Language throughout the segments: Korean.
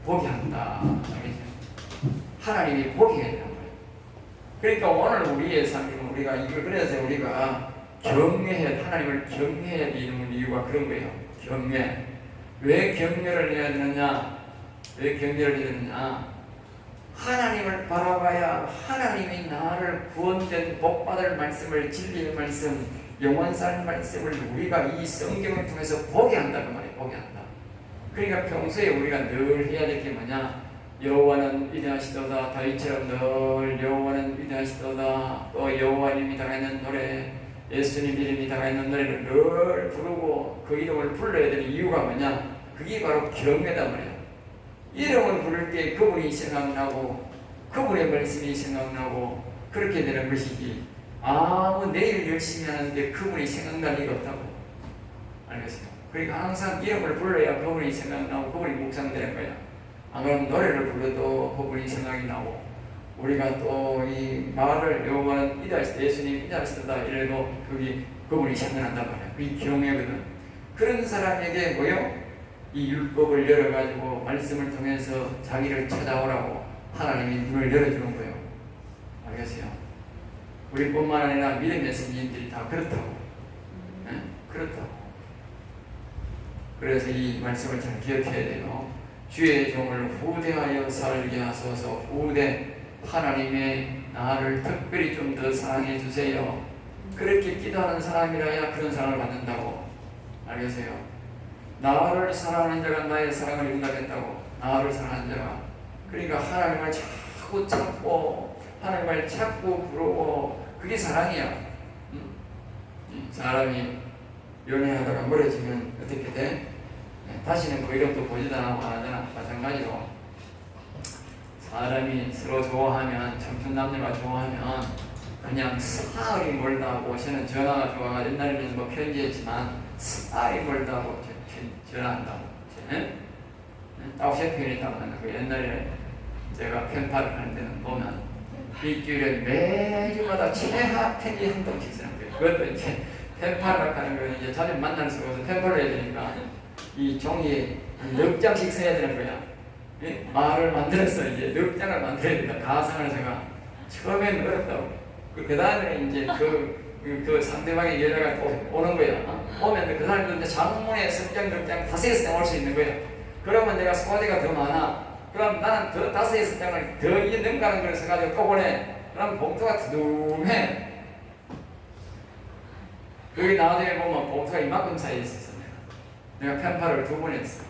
보게 한다. 알겠죠? 하나님이 보게 해야 된다. 그러니까 오늘 우리의 삶은 우리가 이걸 그래서 우리가 경외해야, 하나님을 경외해야 되는 이유가 그런 거예요. 경외. 왜 경외를 해야 되느냐? 왜 경외를 해야 되느냐? 하나님을 바라봐야 하나님이 나를 구원된 복받을 말씀을, 진리의 말씀, 영원살 말씀을 우리가 이 성경을 통해서 보게 한다 그 말이에요. 보게 한다. 그러니까 평소에 우리가 늘 해야 될 게 뭐냐? 여호와는 위대하시도다. 다윗처럼 늘 여호와는 위대하시도다. 또 여호와님이 당하는 노래, 예수님 이름이 당하는 노래를 늘 부르고 그 이름을 불러야 되는 이유가 뭐냐? 그게 바로 경외단 말이에요. 이름을 부를 때 그분이 생각나고 그분의 말씀이 생각나고 그렇게 되는 것이지, 아무 내일 열심히 하는데 그분이 생각날 리가 없다고. 알겠어요? 그러니까 항상 이름을 불러야 그분이 생각나고 그분이 묵상되는 거야. 안 그러면 노래를 불러도 그분이 생각이 나고, 우리가 또 이 말을 여호와는 위대하시다, 예수님 위대하시다 이래도 그분이 생각난단 말이야. 그게 경외거든. 그런 사람에게 뭐요? 이 율법을 열어가지고 말씀을 통해서 자기를 찾아오라고 하나님이 눈을 열어주는 거예요. 알겠어요? 우리뿐만 아니라 믿음의 선지자들이 다 그렇다고. 네? 그렇다고. 그래서 이 말씀을 잘 기억해야 돼요. 주의 종을 후대하여 살게 하소서. 후대, 하나님의 나를 특별히 좀 더 사랑해 주세요. 그렇게 기도하는 사람이라야 그런 사랑을 받는다고. 알겠어요? 나를 사랑하는 자가 나의 사랑을 응답했다고. 나를 사랑하는 자가. 그러니까 하나님을 자꾸 찾고 하나님을 찾고 부르고, 그게 사랑이야. 사람이 연애하다가 멀어지면 어떻게 돼? 다시는 그 이름도 보지도 않고 하잖아. 마찬가지로 사람이 서로 좋아하면, 청춘남녀가 좋아하면 그냥 사흘이 멀다고, 저는 전화가 좋아가 옛날에는 뭐 편지했지만 사흘이 멀다고 전화한다고. 아홉 표현이 있다고 하는 거. 옛날에 제가 펜팔을 하는 데는 보면 일주일에 매주마다 최하 편지 한 통씩 쓰는 거예요. 그것도 이제 펜팔을 하는 거는 이제 자주 만날 수가 없어서 펜팔을 해야 되니까 이 종이에 넉 장씩 써야 되는 거야. 예? 말을 만들어서 이제 넉 장을 만들어야 된다. 가상을 제가 처음엔 어렵다고. 그 다음에 이제 그 상대방의 여자가 오는 거야. 오면 그 사람도 이제 장문에 석장, 넉장, 다섯 장 올 수 있는 거야. 그러면 내가 소화제가 더 많아. 그럼 나는 더 다섯 장을 더 넘가는 걸 써가지고 또 보내. 그럼 봉투가 두툼해. 여기 나중에 보면 봉투가 이만큼 사이에 있었어. 내가 펜팔을 2번 했어.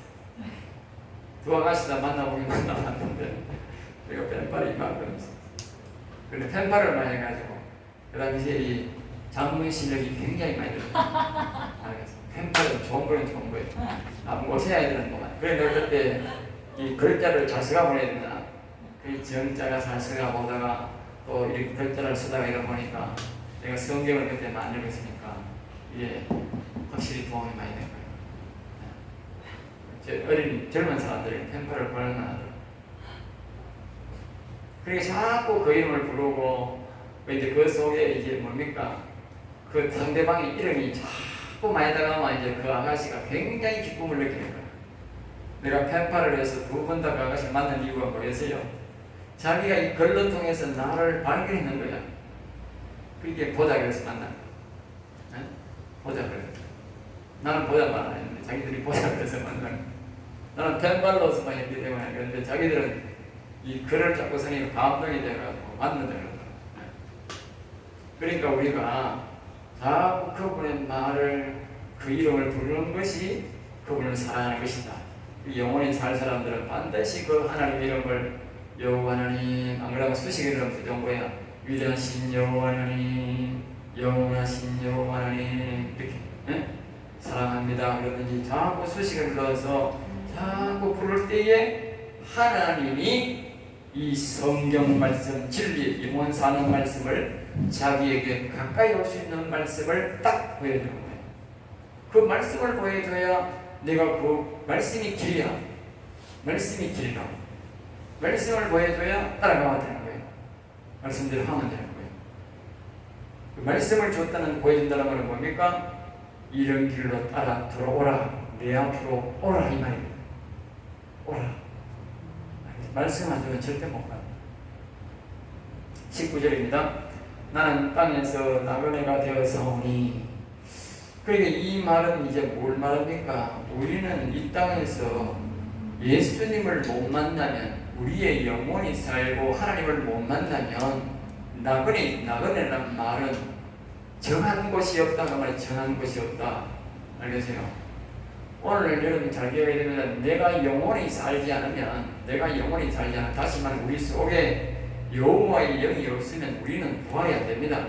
두 아가씨다 만나보긴 만나봤는데 내가 펜팔이 이만큼 있어. 근데 펜팔을 많이 해가지고 그 당시에 이 장문 실력이 굉장히 많이 들었어. 알겠어. 펜팔은 좋은 거는 좋은 거예요. 못 써야 되는 거만. 그래 내가 그때 이 글자를 잘 써가 보내야 된다. 그 정자가 잘 써가 보다가 또 이렇게 글자를 쓰다가 이러 보니까 내가 성경을 그때 많이 읽었으니까 이게 확실히 도움이 많이 된 거예요. 어린 젊은 사람들이 펜팔을 권하더라고요. 그러니까 자꾸 그 이름을 부르고, 이제 그 속에 이제 뭡니까? 그 상대방의 이름이 자꾸 많이 나가면 이제 그 아가씨가 굉장히 기쁨을 느끼는 거예요. 내가 펜팔을 해서 2번 다 그 아가씨를 만난 이유가 뭐였어요? 자기가 이 글로 통해서 나를 발견했는 거야. 그게 보자기에서 만난 거야. 보자기에서. 나는 보자만 안 했는데 자기들이 보자기에서 만난 거야. 나는 펜팔로서만 했기 때문에. 그런데 자기들은 이 글을 잡고 서니까 감동이 돼가지고 만나더라고요. 그러니까 우리가 자꾸 그분의 말을, 그 이름을 부르는 것이 그분을 사랑하는 것이다. 영원히 살 사람들은 반드시 그 하나님 이름을, 여호와 하나님, 안 그러면 수식 이름 쓰던 거야. 위대하신 여호와 하나님, 영원하신 여호와 하나님, 이렇게 사랑합니다 그러든지 자꾸 수식을 불러서 자꾸 부를 때에 하나님이 이 성경 말씀, 진리, 영원 사는 말씀을, 자기에게 가까이 올 수 있는 말씀을 딱 보여주는 거예요. 그 말씀을 보여줘야 내가 그 말씀이 길이야. 말씀이 길이라. 말씀을 보여줘야 따라가야 되는 거예요. 말씀대로 하면 되는 거예요. 그 말씀을 줬다는, 보여준다는 말은 뭡니까? 이런 길로 따라 들어오라. 내 앞으로 오라 이 말입니다. 오라. 말씀 안 주면 절대 못 갑니다. 19절입니다. 나는 땅에서 나그네가 되어서오니. 그러니까 이 말은 이제 뭘 말합니까? 우리는 이 땅에서 예수님을 못 만나면, 우리의 영혼이 살고 하나님을 못 만나면, 나그네란 말은 정한 곳이 없다. 그 말이 정한 곳이 없다. 알겠어요? 오늘 여러분 잘 기억해야 됩니다. 내가 영혼이 살지 않으면, 다시 말해 우리 속에 여호와의 영이 없으면 우리는 부활이 안 됩니다.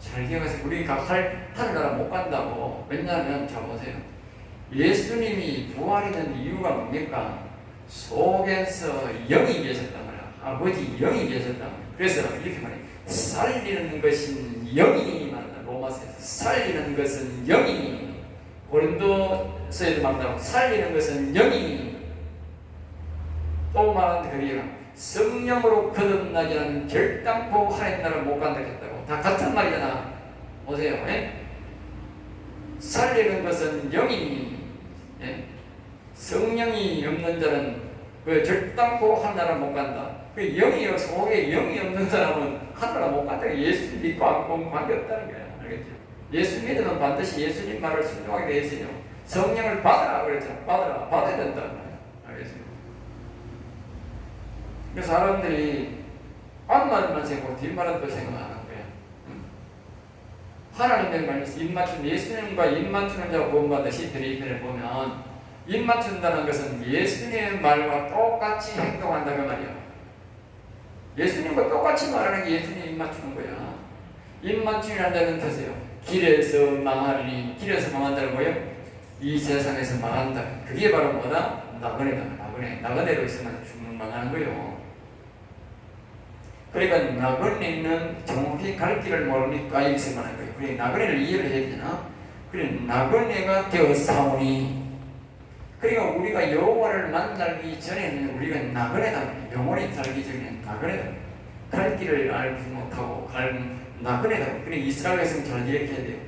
잘 기억하세요. 우리가 하늘나라 못 간다고. 왜냐하면 자 보세요. 예수님이 부활하는 이유가 뭡니까? 속에서 영이 계셨단 말이야. 아버지 영이 계셨단 말이야. 그래서 이렇게 말해요. 살리는 것은 영이 말한다. 로마서에서 살리는 것은 영이, 고린도서에도 말한다고 살리는 것은 영이, 또 말하는데 그게 성령으로 거듭나지 않은 결단코 하나님 나라를 못 간다 했다고. 다 같은 말이잖아. 보세요. 예? 살리는 것은 영이, 예? 성령이 없는 자는 그 결단코 하나님 못 간다. 그 영이 속에 영이 없는 사람은 하나님 못 간다. 예수 믿고 안 믿고 관계없다는 거야. 알겠죠? 예수 믿으면 반드시 예수님 말을 순종하게 돼 있어요. 성령을 받아라 그랬잖아. 받아야 된다는 거야. 알겠어요? 그래서 사람들이 앞말만 생각하고 뒷말은 또 생각 안 하는 거야. 하나님의 말씀 입맞춘, 예수님과 입맞추는 자가 구원받으시 베레이편에 보면 입맞춘다는 것은 예수님의 말과 똑같이 행동한다 그 말이야. 예수님과 똑같이 말하는 게 예수님 입맞추는 거야. 입맞춤이라는 자는 되세요. 길에서 망하리니, 길에서 망한다는 거예요. 이 세상에서 망한다. 그게 바로 뭐다? 나그네다. 나그네로 있으면 죽는 망하는 거예요. 그러니까 나그네는 정확히 갈 길을 모르니까 여기서 말하는 거예요. 그래 나그네를 이해를 해야 되나? 그래 나그네가 되어사오니. 그러니까 우리가 여호와를 만나기 전에는 우리가 나그네다. 영원히 살기 전에는 나그네다. 갈 길을 알지 못하고 나그네다. 그래 이스라엘 백성 잘 기억해야 돼요.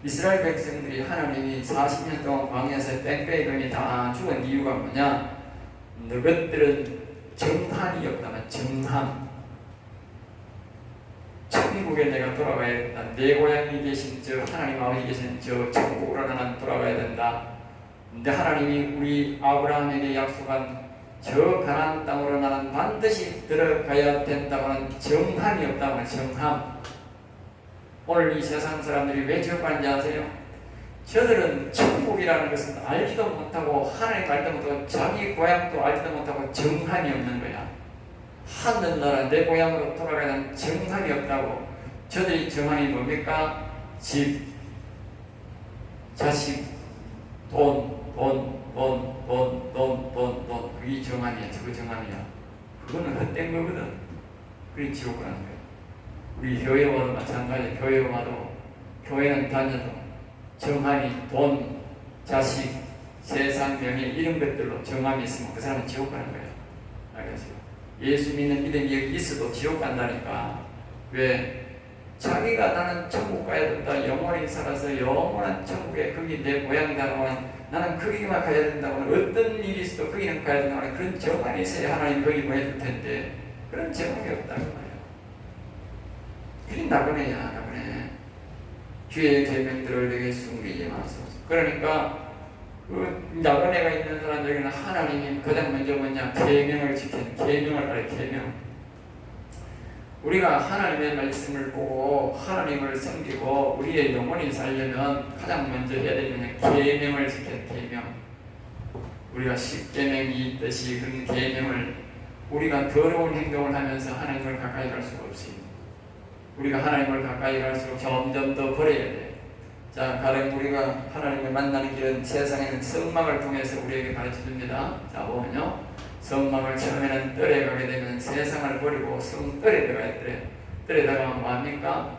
이스라엘 백성들이 하나님이 40년 동안 광야에서 뺑뺑이들이 다 죽은 이유가 뭐냐? 너희들은 정함이 없다면 정함. 천국에 내가 돌아가야 된다. 내 고향이 계신 저 하나님 아버지 계신 저 천국으로 나는 돌아가야 된다. 근데 하나님이 우리 아브라함에게 약속한 저 가나안 땅으로 나는 반드시 들어가야 된다고는 정함이 없다면 정함. 오늘 이 세상 사람들이 왜 저까지 아세요? 저들은 천국이라는 것은 알지도 못하고 하나님 알지도 못하고 자기 고향도 알지도 못하고 정함이 없는 거야. 하늘나라 내 고향으로 돌아가는 정함이 없다고. 저들이 정함이 뭡니까? 집, 자식, 돈. 그게 정함이야. 저거 정함이야. 그거는 헛된 거거든. 그게 지옥 가는 거야. 우리 교회 와도 마찬가지. 교회 와도 교회는 다녀도 정함이 돈, 자식, 세상, 명예 이런 것들로 정함이 있으면 그 사람은 지옥 가는 거야. 알겠어요? 예수 믿는 믿음이 있어도 지옥 간다니까. 왜? 자기가 나는 천국 가야 된다. 영원히 살아서 영원한 천국에 거기 내 고향이다. 나는 거기만 가야 된다고는 어떤 일이 있어도 거기는 가야 된다고는 그런 정함이 있어야 하나님 거기 뭐 해줄 텐데 그런 정함이 없다고 말이야. 그게 나그네야. 나그네. 주의 계명들을 내게 숨기지 마소서. 그러니까 그 나그네가 있는 사람들에게는 하나님이 가장 먼저 뭐냐? 계명을 지키는, 계명을 알아요. 계명. 우리가 하나님의 말씀을 보고 하나님을 섬기고 우리의 영혼이 살려면 가장 먼저 해야 되는 계명을 지키는 계명. 우리가 십계명이 있듯이 그런 계명을 우리가 더러운 행동을 하면서 하나님을 가까이 갈 수가 없습니다. 우리가 하나님을 가까이 갈수록 점점 더 버려야 돼. 자, 가령 우리가 하나님을 만나는 길은 세상에는 성막을 통해서 우리에게 가르쳐 줍니다. 자, 보면요. 성막을 처음에는 뜰에 가게 되면 세상을 버리고 성뜰에 들어가야 돼. 뜰에 들어가면 뭐합니까?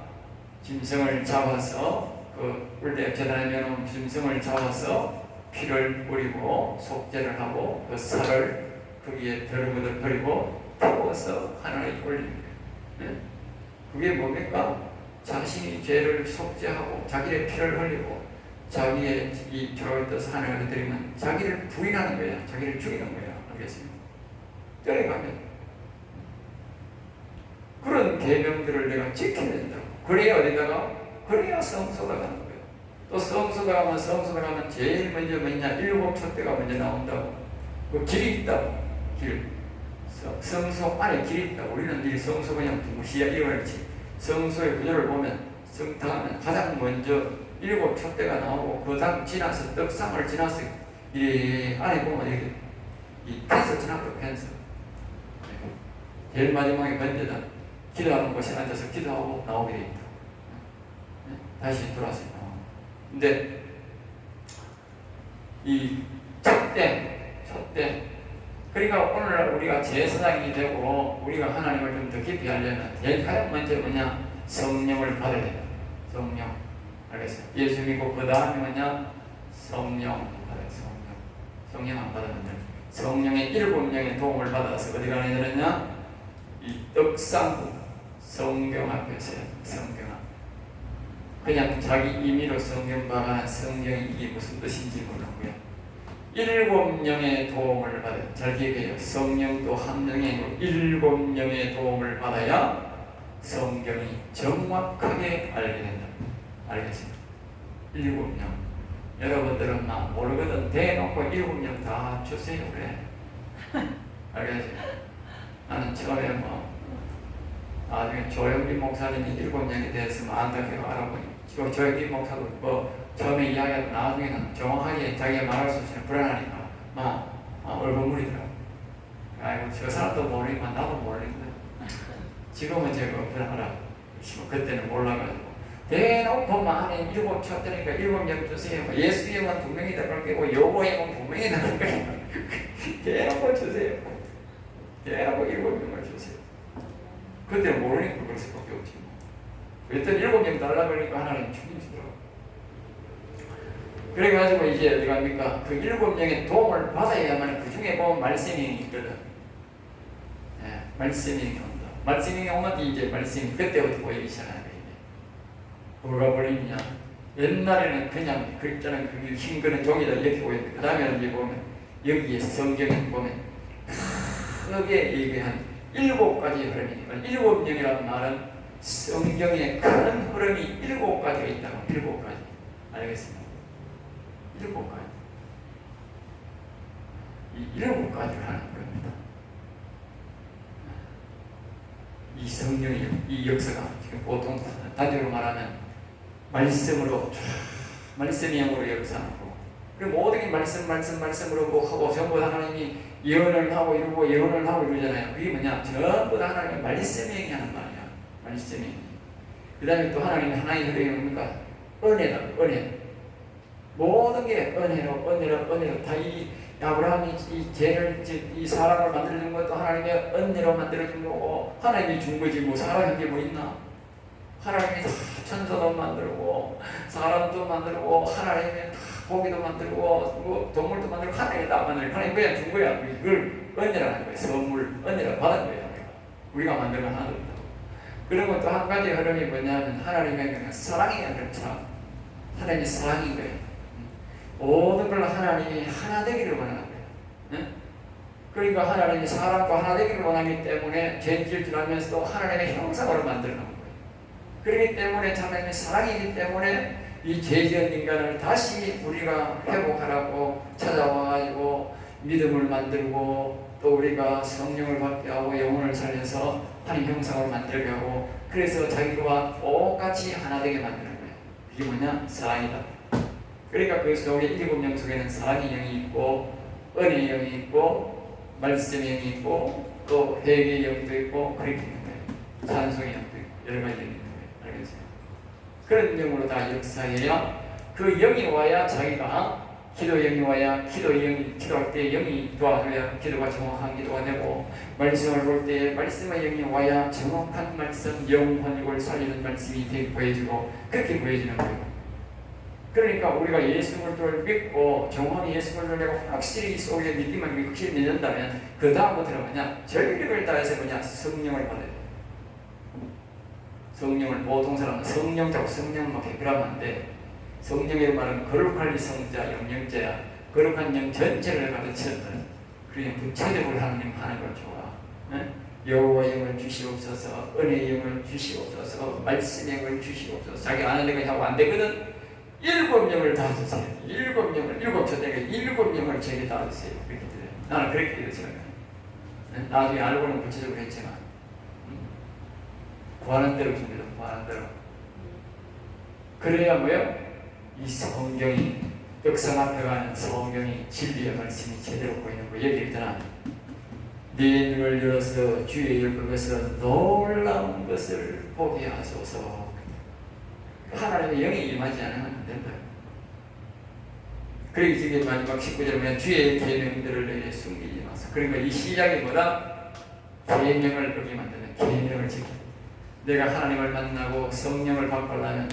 짐승을 잡아서 그 꿀대 재단에 놓은 짐승을 잡아서 피를 뿌리고 속죄를 하고 그 살을 거기에 더러움을 버리고 태워서 하나님께 올립니다. 네? 그게 뭡니까? 자신이 죄를 속죄하고 자기의 피를 흘리고 자기의 이 죄를 떠서 하나님께 드리면 자기를 부인하는 거야. 자기를 죽이는 거야. 알겠습니까? 뜰에 가면 그런 계명들을 내가 지켜야 된다고. 그래야 어디다가? 그래야 성소가 가는 거예요. 또 성소가 가면 제일 먼저 뭐냐? 7촛대가 먼저 나온다고. 그 길이 있다고. 길. 성소 안에 길이 있다고. 우리는 이 성소 그냥 무시야 이러지. 성소의 구조를 보면 성당하면 가장 먼저 7촛대가 나오고 그 다음 지나서 떡상을 지나서 이 안에 보면 이렇게 이 펜스 지나고 펜스. 제일 마지막에 먼저다. 기도하는 곳에 앉아서 기도하고 나오게 돼 있다. 다시 돌아서 나와. 근데 이 촛대 그러니까 오늘날 우리가 제사장이 되고 우리가 하나님을 좀 더 깊이 알려면 가장 먼저 뭐냐? 성령을 받아야 된다. 성령. 알겠어요? 예수 믿고 그 다음에 뭐냐? 성령 받아요. 성령 안 받으면 성령의 7명의 도움을 받아서 어디 가야 되느냐? 이 떡상국 성경 앞에 서요. 성경 앞. 그냥 자기 임의로 성경 박아는 성경이 이게 무슨 뜻인지 모르고요. 7명의 도움을 받아요. 잘 기억해요. 성령도 한 명의 7명의 도움을 받아야 성경이 정확하게 알게 된다. 알겠습니다. 7명. 여러분들은 막 모르거든. 대놓고 7명 다 주세요. 그래. 알겠지? 나는 처음에 나중에 조영빈 목사님이 7명이 됐으면 안타까워 알아보니 조영빈 목사도 처음에 이야기하고 나중에는 정확하게 자기가 말할 수 없으면 불안하니까 얼굴물이더라고. 아이고 저 사람도 모르니까 나도 모르니까 지금은 제가 불안하라. 그때는 몰라가지고 대놓고 안에 7촛대니까 7명 주세요. 예수님은 분명히 들어갈 거고 여보님은 분명히 들어갈 거니까 대놓고 주세요. 대놓고 7명을 주세요. 그때는 모르니까 그럴 수밖에 없지. 그때 7명 달라고 하니까 하나님 죽이시더라고. 그래가지고 이제 어디 갑니까? 그 7명의 도움을 받아야만 그 중에 보면 말씀이 있거든. 말씀이 온다. 말씀이 오면 이제 말씀이 그때부터 보이기 시작하는 거예요. 뭐가 보이느냐? 옛날에는 그냥 글자는 그 흰 거는 종이다 이렇게 보였는데 그 다음에는 이제 보면 여기에 성경에 보면 크게 얘기한 7가지 흐름이니까 7명이라는 말은 성경에 큰 흐름이 7가지가 있다고. 7가지. 알겠습니다. 7가지. 이 7가지를 하는 겁니다. 이 성령의 이 역사가 지금 보통 단적으로 말하면 말씀으로 말씀이 영으로 역사하고 그리고 모든 게 말씀으로 뭐 하고 전부 다 하나님이 예언을 하고 이러고 예언을 하고 이러잖아요. 그게 뭐냐? 전부 다 하나님의 말씀이 하는 말이야. 말씀이. 그 다음에 또 하나님이 하나의 흐름이 뭡니까? 은혜다. 은혜. 모든 게 은혜로 다 이 아브라함이 이 죄를 이 사람을 만들어준 것도 하나님의 은혜로 만들어준 거고 하나님이 준 거지 뭐 사람이 게 뭐 있나? 하나님이 다 천사도 만들고 사람도 만들고 하나님이 다 고기도 만들고 뭐 동물도 만들고 하나님이 다 만들고 하나님 그냥 준 거야. 이걸 은혜라는 거야. 선물 은혜라 받은 거야. 우리가 만든 건 하나도 없다. 그리고 또 한 가지 흐름이 뭐냐면 하나님의 그냥 사랑이야. 그렇죠? 하나님이 사랑인 거예요. 모든 걸 하나님이 하나 되기를 원하는 거예요. 네? 그러니까 하나님이 사람과 하나 되기를 원하기 때문에 죄를 지나면서도 하나님의 형상으로 만들어 놓은 거예요. 그렇기 때문에 하나님의 사랑이기 때문에 이 죄지은 인간을 다시 우리가 회복하라고 찾아와가지고 믿음을 만들고 또 우리가 성령을 받게 하고 영혼을 살려서 하나님 형상으로 만들게 하고 그래서 자기와 똑같이 하나 되게 만드는 거예요. 이게 뭐냐? 사랑이다. 그러니까 그 속에 7명 속에는 사랑의 영이 있고 은혜의 영이 있고 말씀의 영이 있고 또 회개의 영도 있고 그렇게 있는 거예요. 찬송의 영도 있고 여러 가지 영이 있는 거예요. 알겠어요? 그런 영으로 다 역사해야 그 영이 와야 자기가 기도 영이 와야 기도할 때 영이 도와줘야 기도가 정확한 기도가 되고 말씀을 볼 때 말씀의 영이 와야 정확한 말씀 영혼을 살리는 말씀이 보여지고 그렇게 보여지는 거예요. 그러니까 우리가 예수 그리스도를 믿고 정확히 예수 그리스도를 내가 확실히 속에 믿기만 확실히 믿는다면 그 다음부터는 뭐냐? 전력을 다해서 뭐냐? 성령을 받아야 돼. 성령을 보통 사람은 성령자고 성령만 개별하면 안 돼. 성령의 말은 거룩한 성자, 영영자야. 거룩한 영 전체를 가르치는 그냥 구체적으로 하나님 하는 걸 좋아. 응? 여호와의 영을 주시옵소서, 은혜의 영을 주시옵소서, 말씀의 영을 주시옵소서. 자기 아는 데가 하고 안 되거든. 7영을 다 주세요. 7영을, 7 제게 다 주세요. 그렇게 드려요. 나는 그렇게 기도했어요. 나중에 알고는 구체적으로 했지만, 구하는 대로 줍니다. 구하는 대로. 그래야 뭐요? 이 성경이, 역성 앞에 가는 성경이 진리의 말씀이 제대로 보이는 거. 여기 있잖아. 네 눈을 열어서 주의 얼굴에서 놀라운 것을 보게 하소서. 하나님의 영이 임하지 않으면 안 된다. 그리고 이게 마지막 19절에 보면 주의 계명들을 내게 숨기지 마소. 그러니까 이 시작이 뭐다? 계명을 어기면 되는 계명을 지키. 내가 하나님을 만나고 성령을 받으려면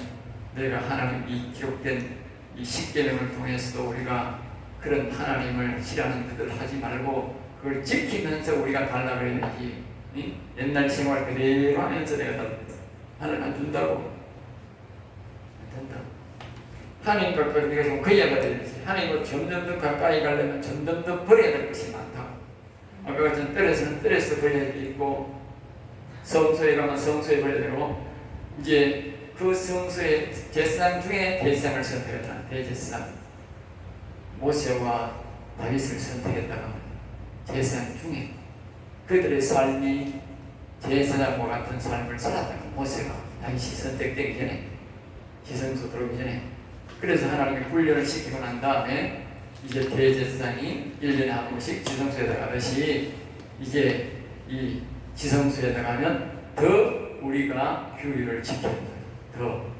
내가 하나님 이 기록된 이 10계명을 통해서도 우리가 그런 하나님을 싫어하는 것을 하지 말고 그걸 지키면서 우리가 달라고 해야지. 옛날 생활 그대로 하면서 내가 하나님 안 준다고 된다. 하나님 가까이 우리가 좀 거리가 되지. 하나님과 점점 더 가까이 가려면 점점 더 버려야 될 것이 많다. 아까 같은 뜰에서는 뜰에서 버려야 되고, 성소에 가면 성소에 버려야 되고, 이제 그 성소의 제사장 중에 대제사장을 선택했다. 대제사장 모세와 다윗을 선택했다가 제사장 중에 그들의 삶이 제사장과 같은 삶을 살았다가 모세가 다윗이 선택되기 전에, 지성소 들어오기 전에. 그래서 하나님이 훈련을 시키고 난 다음에 이제 대제사장이 1년에 한 번씩 지성소에 가듯이 이제 이 지성소에 가면 더 우리가 규율을 지켜야 돼요.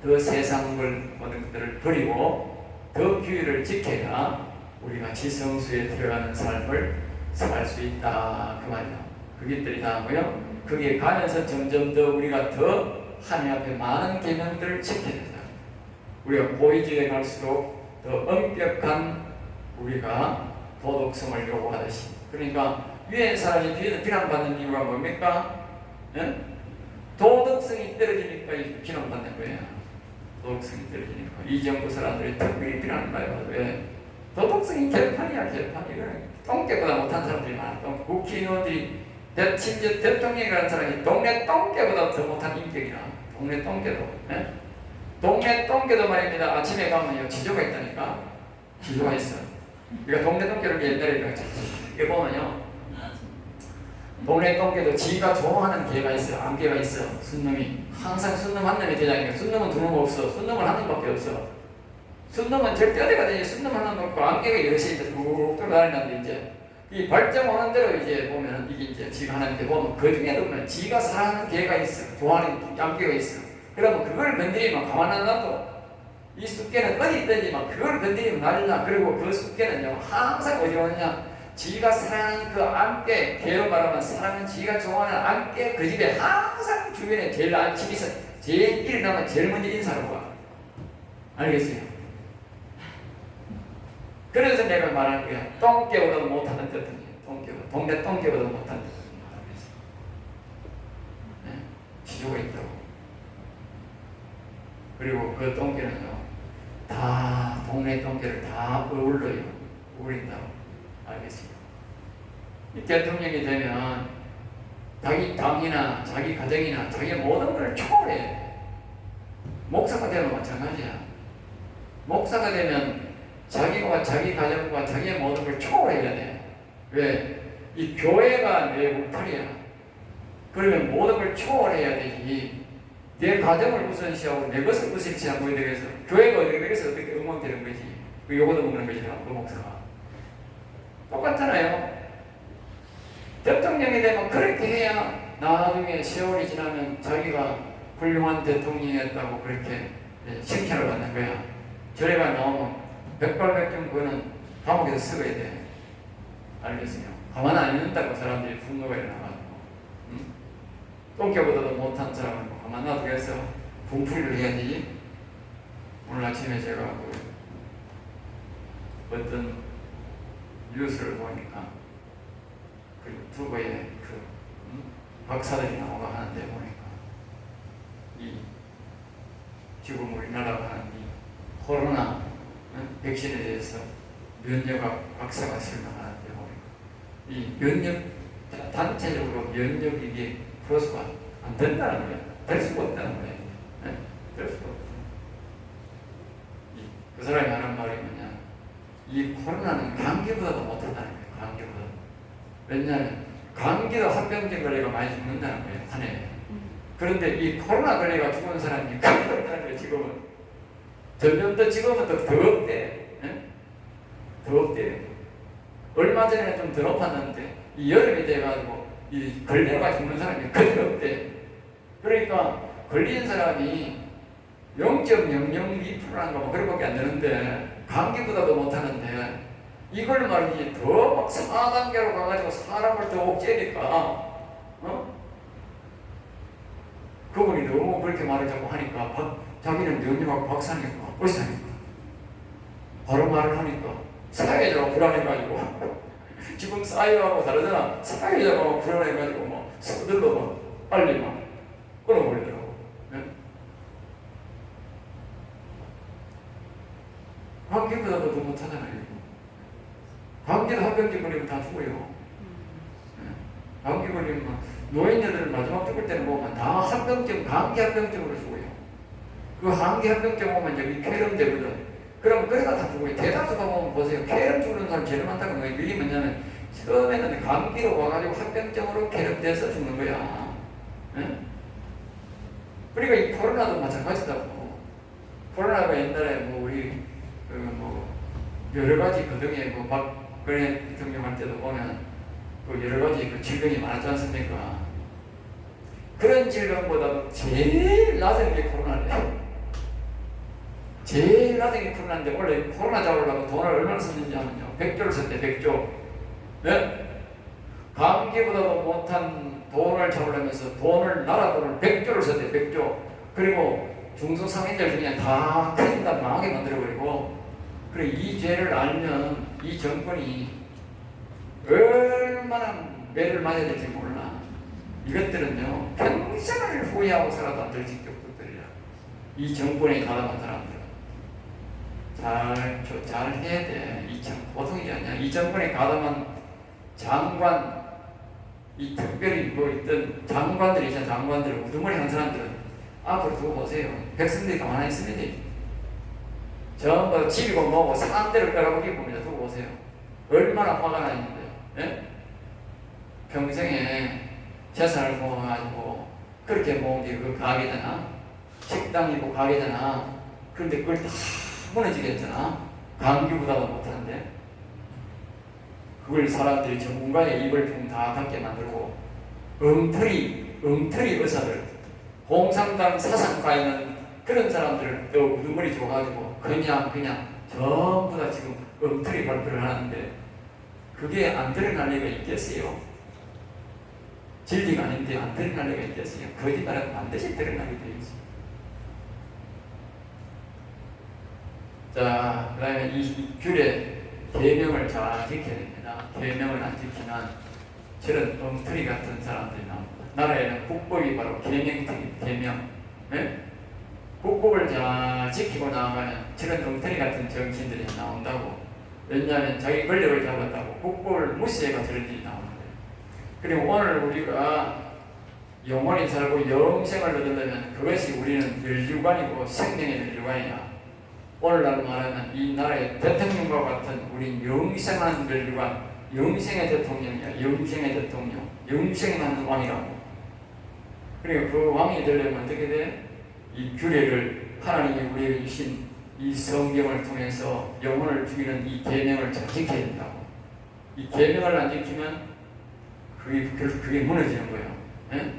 더 세상물 모든 것들을 버리고 더 규율을 지켜야 우리가 지성소에 들어가는 삶을 살 수 있다 그 말이야. 그것들이 다 뭐요? 그게 가면서 점점 더 우리가 더 하나님 앞에 많은 계명들을 지켜야 된다. 우리가 고위직에 갈수록 더 엄격한 우리가 도덕성을 요구하듯이. 그러니까 위에 사람이 뒤에서 비난받는 이유가 뭡니까? 예? 도덕성이 떨어지니까 비난받는 거예요. 도덕성이 떨어지니까. 이 정도 사람들이 특별히 비난을 많이 받아요. 왜? 도덕성이 개판이야, 개판. 이거는 똥개보다 못한 사람들이 많아. 국회의원들이, 심지어 대통령이라는 사람이 동네 똥개보다 더 못한 인격이라. 동네 똥개도. 예? 동네 똥개도 말입니다. 아침에 가면요, 지조가 있다니까. 지조가 있어. 그러니까 동네 똥개를 옛날에 이렇게 보면요, 동네 똥개도 지가 좋아하는 개가 있어. 암개가 있어. 순놈이. 항상 순놈 한 놈이 대장이야. 순놈은 두 놈 없어. 순놈은 한 놈밖에 없어. 순놈은 절대 어디가 되지. 순놈 하나 없고 암개가 여럿이 이제 쭉 돌아다니는데 이제 이 발전하는 대로 이제 보면 이게 이제 지가 하는데 보면 그 중에 보면 지가 사랑하는 개가 있어. 좋아하는 암개가 있어. 그러면 그걸 건드리면 가만 안 놔둬. 이 숫개는 어디 있든지 막 그걸 건드리면 난리나. 그리고 그 숫개는요 항상 어디 오느냐, 지가 사랑하는 그 암깨, 개로 말하면 사랑하는 지가 좋아하는 암깨 그 집에 항상 주변에 제일 집에서 제일 일어나면 제일 먼저 인사하고 와. 알겠어요? 그래서 내가 말하는 거야. 똥개보다 못하는 뜻은 똥개보다, 동네 똥개보다 못하는 뜻은 네? 지조가 있다고. 그리고 그 똥개는요 다 동네 똥개를 다 어울려요. 어울린다고. 알겠습니다. 이 대통령이 되면 자기 당이나 자기 가정이나 자기 모든 걸 초월해. 목사가 되면 마찬가지야. 목사가 되면 자기와 자기 가정과 자기의 모든 걸 초월해야 돼. 왜? 이 교회가 내 울타리야. 그러면 모든 걸 초월해야 되지. 내 가정을 우선시하고 내 것을 우선시하고 있는 데서 교회가 어떻게 되겠어? 어떻게 응원되는 거지? 그 요거도 먹는 거지. 그 목사가. 똑같잖아요. 대통령이 되면 그렇게 해야 나중에 세월이 지나면 자기가 훌륭한 대통령이었다고 그렇게 칭찬을 받는 거야. 절에가 나오면 백발백중 그거는 감옥에서 썩어야 돼. 알겠어요? 가만 안 있는다고 사람들이 분노가 일어나가지고 똥개보다도 못한 사람을 가만 놔두게 해서 분풀이를 해야 되지. 오늘 아침에 제가 어떤 뉴스를 보니까 그 유튜브에 박사들이 나오고 하는데 보니까 이 지금 우리나라가 하는 이 코로나 백신에 대해서 면역학 박사가 설명하는데 보니까 이 면역, 단체적으로 면역이 이게 크로스가 안 된다는 거예요. 될 수가 없다는 거예요. 네? 될 수가 없다. 그 사람이 하는 말이 뭐냐. 이 코로나는 감기보다도 못하다는 거예요. 감기보다. 왜냐하면 감기도 합병증 걸리가 많이 죽는다는 거예요. 한 해에. 그런데 이 코로나 걸리가 죽은 사람이 그렇다는 거예요. 지금은. 점점 더 지금은 더 없대. 네? 더 없대요. 얼마 전에는 좀 더 높았는데 이 여름이 돼가지고 이 걸려가 죽는 사람이 그대로 없대. 그러니까 걸린 사람이 0.002%라는 거 그렇게밖에 안 되는데 감기보다도 못하는데 이걸 말이지 더 막 4단계로 가가지고 사람을 더 옥죄니까 그분이 너무 그렇게 말을 자꾸 하니까 자기는 명령하고 박사니까 의사니까 바로 말을 하니까 사회자가 불안해가지고 지금 사회하고 다르잖아. 사회자가 불안해가지고 막 서둘러 막 빨리 막 끊어버리더라고. 네? 감기보다도 더 못하잖아요. 감기도 합병증 걸리면 다 죽어요. 네? 감기 걸리면 노인네들 마지막 죽을 때는 보면 다 합병증, 감기 합병증으로 죽어요. 그 감기 합병증 오면 여기 폐렴되거든. 그럼 그래가 다 죽어요. 대다수가 보면 보세요. 폐렴 죽는 사람 제일 많다는 거예요. 이게 뭐냐면 처음에는 감기로 와가지고 합병증으로 폐렴돼서 죽는 거야. 네? 그러니까 이 코로나도 마찬가지다고. 코로나가 옛날에 뭐 우리 뭐 여러 가지 그등에 뭐 박근혜 대통령 할 때도 보면 그 여러 가지 그 질병이 많았지 않습니까? 그런 질병보다도 제일 낮은 게 코로나래요. 제일 낮은 게 코로나인데 원래 코로나 잡으려고 돈을 얼마나 썼는지 하면요. 100조를 썼대. 100조. 네? 감기보다도 못한 돈을 잡으려면서 나라 돈을 100조를 썼대. 100조. 그리고 중소상인들 중에 다 큰일 다 망하게 만들어버리고 그래 이 죄를 알면 이 정권이 얼마나 매를 맞아야 될지 몰라. 이것들은요 평생을 후회하고 살아도 안 될 직격들이야. 이 정권에 가담한 사람들 잘 해야 돼. 보통이 아니야. 이 정권에 가담한 장관, 이 특별히 뭐 있던 장관들이 있잖아. 장관들 우두머리 한 사람들은 앞으로 두고 보세요. 백성들이 가만히 있습니다. 전부 집이고 뭐고 사람대로 빼라보기 봅니다. 두고 보세요. 얼마나 화가 나 있는데. 예? 평생에 재산을 모아가지고 그렇게 모은 게 그 가게잖아. 식당이고 가게잖아. 그런데 그걸 다 무너지게 했잖아. 감기보다도 못하는데 그걸 사람들이 전문가의 입을 좀 다 닫게 만들고 엉터리 의사들 공산당 사상가에 있는 그런 사람들을 또 우두머리 줘가지고 그냥 전부 다 지금 엉터리 발표를 하는데 그게 안 드러날 리가 있겠어요? 진리가 아닌데 안 드러날 리가 있겠어요? 거짓말은 반드시 드러나게 되어 있어요. 자, 그 다음에 이 규례, 계명을 잘 지켜야 됩니다. 계명을 안 지키면 저런 엉터리 같은 사람들이 나옵니다. 나라에는 국법이 바로 계명. 네? 국법을 잘 지키고 나가면 저런 엉터리 같은 정치인들이 나온다고. 왜냐하면 자기 권력을 잡았다고 국법을 무시해가 저런 일이 나오는 거예요. 그리고 오늘 우리가 영원히 살고 영생을 얻으려면 그것이 우리는 멸류관이고 생명의 멸류관이야. 오늘날 말하면 이 나라의 대통령과 같은 우린 영생하는 멸류관, 영생의 대통령이야. 영생의 대통령, 영생하는 왕이라고. 그리고 그 왕이 되려면 어떻게 돼? 이 규례를 하나님이 우리에게 주신 이 성경을 통해서 영혼을 죽이는 이 계명을 잘 지켜야 된다고. 이 계명을 안 지키면 그게 무너지는 거예요. 예?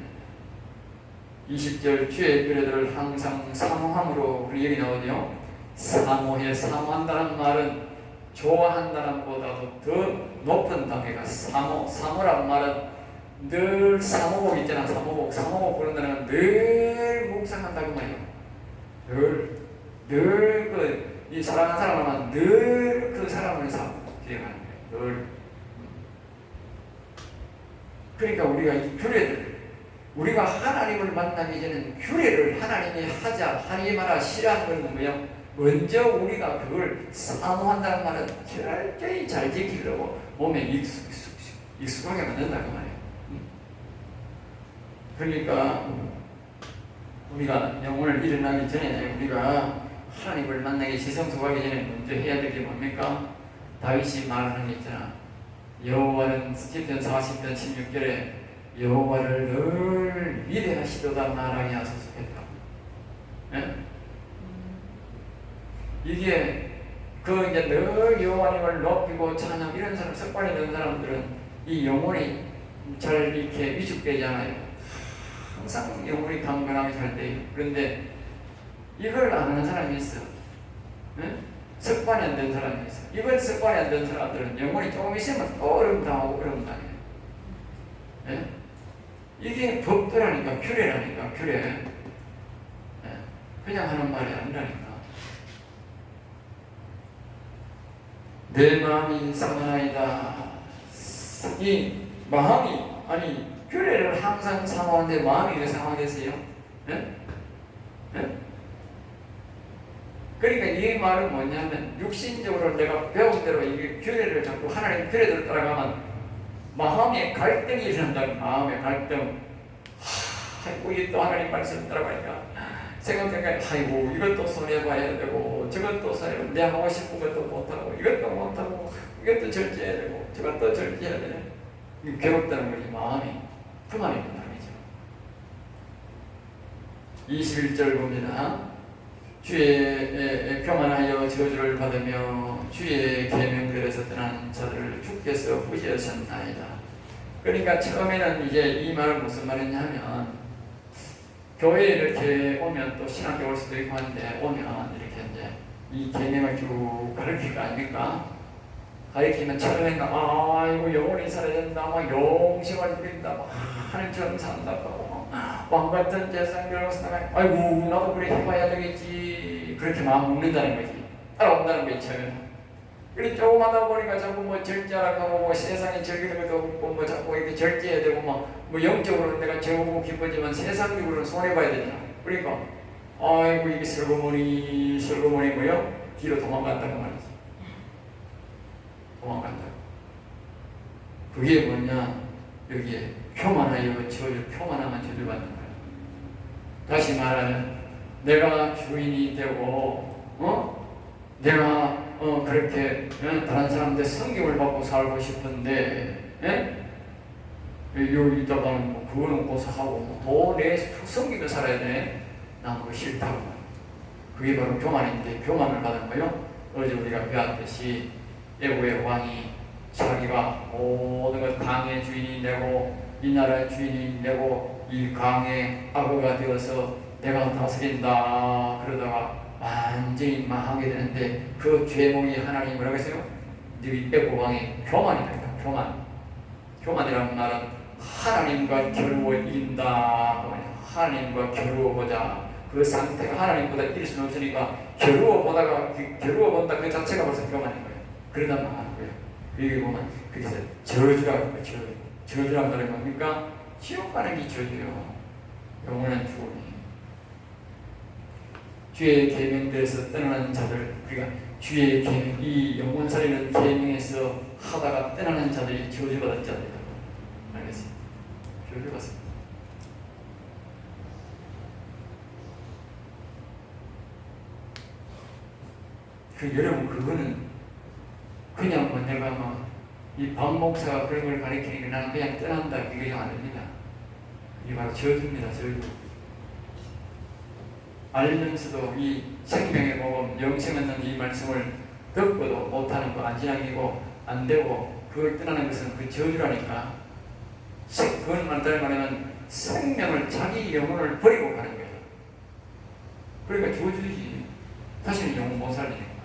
20절 주의 규례들을 항상 사모함으로 우리 여기 나오죠. 사모한다는 말은 좋아한다는 보다도 더 높은 단계가 사모란 말은 늘 사모복 있잖아. 사모복 그런다는 건 늘 묵상한다고 말이에요. 늘 이 사랑하는 사람을 하면 늘 그 사람을 기억하는 거예요. 늘. 그러니까 우리가 이 규례들, 우리가 하나님을 만나기 전에는 규례를 하나님이 하지 마라 싫어하는 건 뭐야? 먼저 우리가 그걸 사모한다는 말은 철저히 잘 지키려고 몸에 익숙하게 만든다고 말이에요. 그러니까 우리가 영혼을 일어나기 전에 우리가 하나님을 만나기 지성소가기 전에 먼저 해야 될 게 뭡니까? 다윗이 말하는 게 있잖아. 여호와는 시편 40편 16절에 여호와를 늘 위대하시도다 말하게 하소서 했다. 예? 이게 이제 늘 여호와님을 높이고 찬양 이런 사람 습관이 있는 사람들은 이 영혼이 잘 이렇게 위축되지 않아요. 항상 영혼이 강건하게 잘 돼요. 그런데 이걸 안 하는 사람이 있어. 네? 습관이 안 된 사람이 있어. 이걸 습관이 안 된 사람들은 영혼이 조금 있으면 또 어려움 당하고 어려움 당해요. 네? 이게 법도라니까, 규례라니까, 규례. 네? 그냥 하는 말이 아니라니까. 내 마음이 상하나이다. 이 마음이, 아니, 규례를 항상 상하는데 마음이 왜 상하겠어요? 네? 네? 그러니까 이 말은 뭐냐면 육신적으로 내가 배운 대로 이 규례를 자꾸 하나님의 규례대로 따라가면 마음의 갈등이 일어난다. 마음의 갈등. 아이고 이게 또 하나님 말씀 따라가니까 생각하니까 아이고 이것도 손해봐야 되고 저것도 손해봐 내가 하고 싶은 것도 못하고 이것도 못하고 이것도 절제해야 되고 저것도 절제해야 되네. 괴롭다는 거지. 마음이 그 말이 그 말이죠. 21절 봅니다. 주의 교만하여 저주를 받으며 주의 계명들에서 떠나는 자들을 주께서 부지하셨나이다. 그러니까 처음에는 이제 이 말은 무슨 말이냐면 교회에 이렇게 오면 또 신학교 올 수도 있고 하는데 오면 이렇게 이제 이 계명을 쭉 가르칠 거 아닙니까? 가르치면 처음에는 이거 영혼이 살아야 된다, 막 용심을 부린다, 막 하늘처럼 산다고. 왕 같은 재상들로 생각해. 아이고 나도 그래 해봐야 되겠지. 그렇게 마음 먹는다는 거지. 따라온다는 거지. 그래 조금 하다 보니까 자꾸 뭐 절제하라고 하고 뭐 세상에 즐기는 것도 없고 뭐 자꾸 이렇게 절제해야 되고 뭐 영적으로는 내가 즐거우고 기쁘지만 세상적으로는 손해봐야 되잖아. 그러니까 아이고 이게 슬그머니 뭐요? 뒤로 도망간다고 말이지. 도망간다. 그게 뭐냐? 여기에 교만하여 저주, 교만하면 저주받는 거야. 다시 말하면 내가 주인이 되고 내가 그렇게 다른 사람들 성경을 받고 살고 싶은데 여기다가는 뭐 그거는 고사하고 또 내 성경을 살아야 돼. 난 그거 싫다고. 그게 바로 교만인데 교만을 받은 거요. 어제 우리가 배웠듯이 애고의 왕이 자기가 모든 것 강의 주인이 되고 이 나라의 주인이 되고 이 강의 아버가 되어서 내가 다스린다 그러다가 완전히 망하게 되는데 그 죄목이 하나님이 뭐라고 했어요? 너희 애고왕의 교만이다. 교만이라는 말은 하나님과 겨루어 이긴다. 하나님과 겨루어보자. 그 상태가 하나님보다 이길 수는 없으니까 겨루어 본다 그 자체가 벌써 교만인 거예요. 그러다 망하는 거예요. 여기 보면 거기서 저주라고 해요. 저주란 말은 뭡니까? 지옥 가는 게 저주요. 영원한 죽음이. 주의 계명대에서 떠나는 자들, 그러니까 주의 계명, 이 영원 살리는 계명에서 하다가 떠나는 자들이 저주받은 자들이다. 알겠어요? 저주받습니다. 여러분 그거는 그냥 뭐 내가 이 박목사가 그런 걸 가르치니까 나는 그냥 떠난다 이게 안 됩니다. 이게 바로 저주입니다. 저주. 알면서도 이 생명의 복음, 영생 얻는 이 말씀을 듣고도 못하는 거 안진앙이고 안 되고 그걸 떠나는 것은 그 저주라니까. 그건 다른 말하면 생명을 자기 영혼을 버리고 가는 거예요. 그러니까 저주지. 다시는 영혼 못 살리니까.